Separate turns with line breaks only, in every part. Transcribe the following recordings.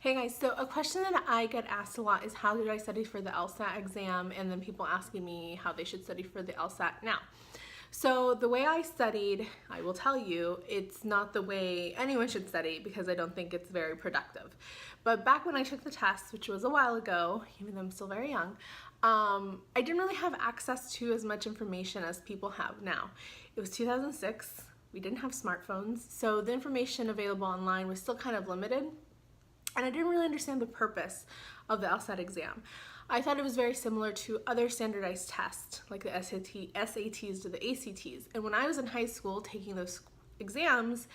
Hey guys, so a question that I get asked a lot is how did I study for the LSAT exam, and then people asking me how they should study for the LSAT now. So the way I studied, I will tell you, it's not the way anyone should study because I don't think it's very productive. But back when I took the test, which was a while ago, even though I'm still very young, I didn't really have access to as much information as people have now. It was 2006, we didn't have smartphones, so the information available online was still kind of limited. And I didn't really understand the purpose of the LSAT exam. I thought it was very similar to other standardized tests, like the SATs or the ACTs. And when I was in high school taking those exams,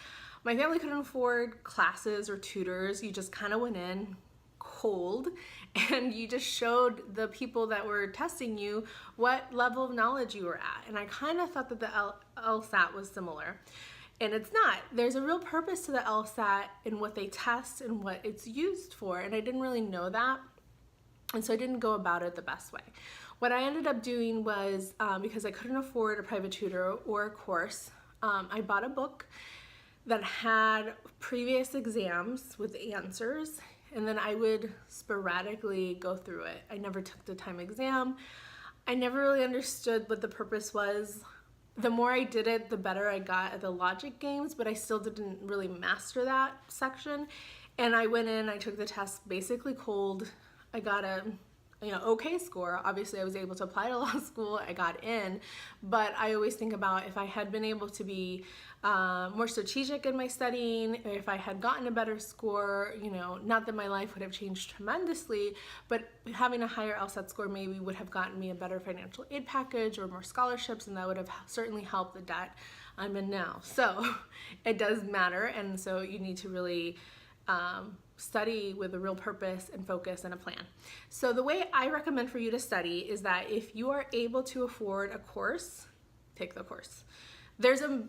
my family couldn't afford classes or tutors. You just kind of went in cold and you just showed the people that were testing you what level of knowledge you were at. And I kind of thought that the LSAT was similar. And it's not. There's a real purpose to the LSAT and what they test and what it's used for, and I didn't really know that, and so I didn't go about it the best way. What I ended up doing was, because I couldn't afford a private tutor or a course, I bought a book that had previous exams with answers, and then I would sporadically go through it. I never took the time exam. I never really understood what the purpose was. The more I did it, the better I got at the logic games, but I still didn't really master that section. And I went in, I took the test basically cold. I got a okay score. Obviously I was able to apply to law school, I got in, but I always think about if I had been able to be more strategic in my studying, if I had gotten a better score, not that my life would have changed tremendously, but having a higher LSAT score maybe would have gotten me a better financial aid package or more scholarships, and that would have certainly helped the debt I'm in now. So it does matter, and so you need to really study with a real purpose and focus and a plan. So the way I recommend for you to study is that if you are able to afford a course, take the course. There's a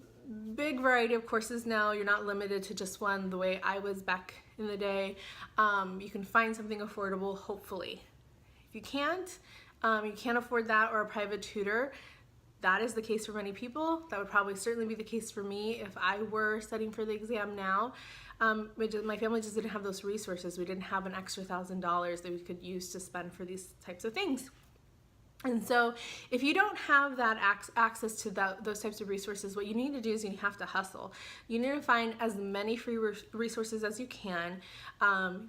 big variety of courses now. You're not limited to just one the way I was back in the day. You can find something affordable, hopefully. If you can't afford that or a private tutor, that is the case for many people. That would probably certainly be the case for me if I were studying for the exam now. My family just didn't have those resources. We didn't have an extra $1,000 that we could use to spend for these types of things. And so if you don't have that access to those types of resources, what you need to do is you have to hustle. You need to find as many free resources as you can.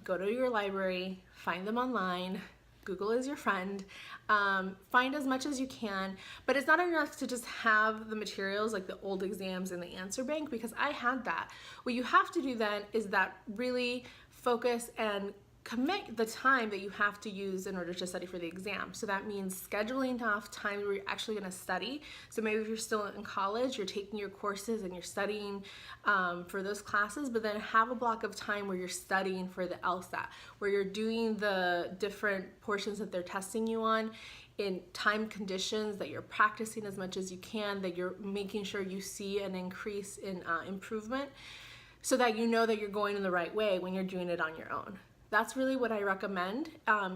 Go to your library, find them online. Google is your friend. Find as much as you can, but it's not enough to just have the materials like the old exams in the answer bank, because I had that. What you have to do then is that really focus and commit the time that you have to use in order to study for the exam. So that means scheduling enough time where you're actually going to study. So maybe if you're still in college, you're taking your courses and you're studying for those classes, but then have a block of time where you're studying for the LSAT, where you're doing the different portions that they're testing you on in time conditions, that you're practicing as much as you can, that you're making sure you see an increase in improvement, so that you know that you're going in the right way when you're doing it on your own. That's really what I recommend.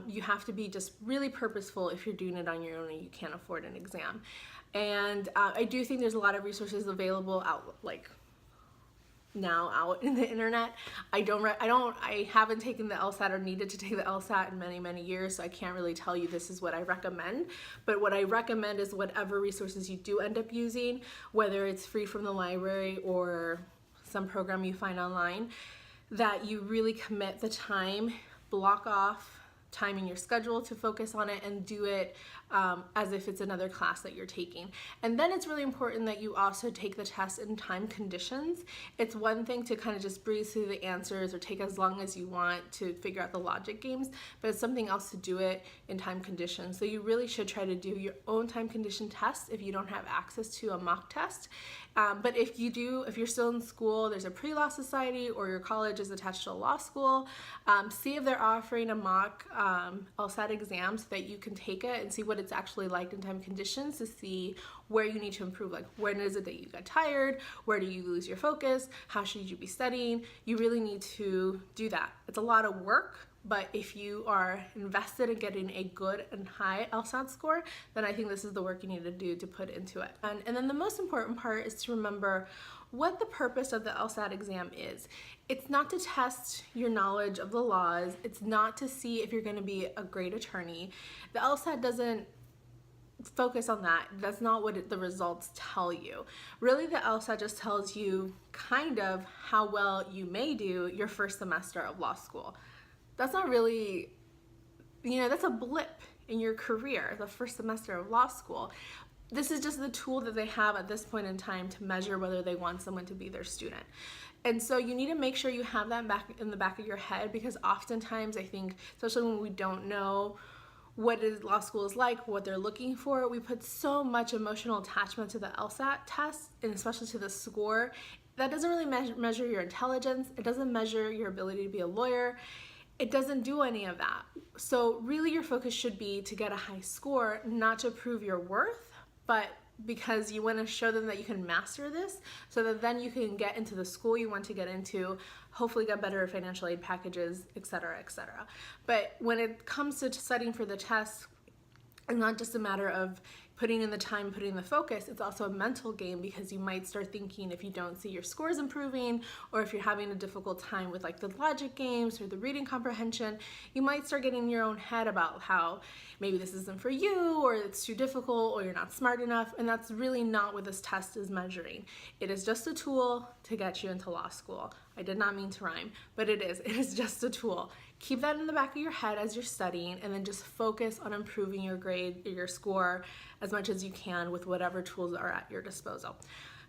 You have to be just really purposeful if you're doing it on your own and you can't afford an exam. And I do think there's a lot of resources available out in the internet. I haven't taken the LSAT or needed to take the LSAT in many, many years, so I can't really tell you this is what I recommend. But what I recommend is whatever resources you do end up using, whether it's free from the library or some program you find online, that you really commit the time, block off time in your schedule to focus on it, and do it as if it's another class that you're taking. And then it's really important that you also take the test in time conditions. It's one thing to kind of just breeze through the answers or take as long as you want to figure out the logic games, but it's something else to do it in time conditions. So you really should try to do your own time condition test if you don't have access to a mock test. But if you do, if you're still in school, there's a pre-law society, or your college is attached to a law school, see if they're offering a mock LSAT exam so that you can take it and see what it's actually like in time conditions, to see where you need to improve. Like, when is it that you get tired? Where do you lose your focus? How should you be studying? You really need to do that. It's a lot of work, but if you are invested in getting a good and high LSAT score, then I think this is the work you need to do to put into it. And then the most important part is to remember what the purpose of the LSAT exam is. It's not to test your knowledge of the laws. It's not to see if you're going to be a great attorney. The LSAT doesn't focus on that. That's not what the results tell you. Really, the LSAT just tells you kind of how well you may do your first semester of law school. That's not really, that's a blip in your career, the first semester of law school. This is just the tool that they have at this point in time to measure whether they want someone to be their student. And so you need to make sure you have that in the back of your head, because oftentimes I think, especially when we don't know what law school is like, what they're looking for, we put so much emotional attachment to the LSAT test, and especially to the score. That doesn't really measure your intelligence. It doesn't measure your ability to be a lawyer. It doesn't do any of that. So really your focus should be to get a high score, not to prove your worth, but because you want to show them that you can master this, so that then you can get into the school you want to get into, hopefully get better financial aid packages, etc., etc. But when it comes to studying for the test, it's not just a matter of putting in the time, putting in the focus. It's also a mental game, because you might start thinking, if you don't see your scores improving, or if you're having a difficult time with like the logic games or the reading comprehension, you might start getting in your own head about how maybe this isn't for you, or it's too difficult, or you're not smart enough. And that's really not what this test is measuring. It is just a tool to get you into law school. I did not mean to rhyme, but it is just a tool. Keep that in the back of your head as you're studying, and then just focus on improving your grade, your score, as much as you can with whatever tools are at your disposal.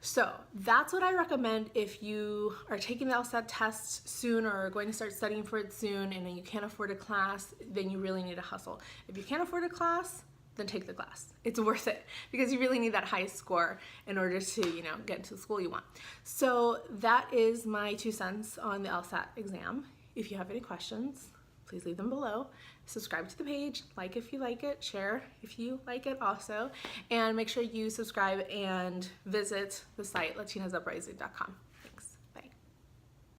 So that's what I recommend if you are taking the LSAT test soon, or are going to start studying for it soon, and then you can't afford a class, then you really need to hustle. If you can't afford a class, then take the class. It's worth it, because you really need that high score in order to, get into the school you want. So that is my 2 cents on the LSAT exam. If you have any questions, please leave them below. Subscribe to the page, like if you like it, share if you like it also, and make sure you subscribe and visit the site latinasuprising.com.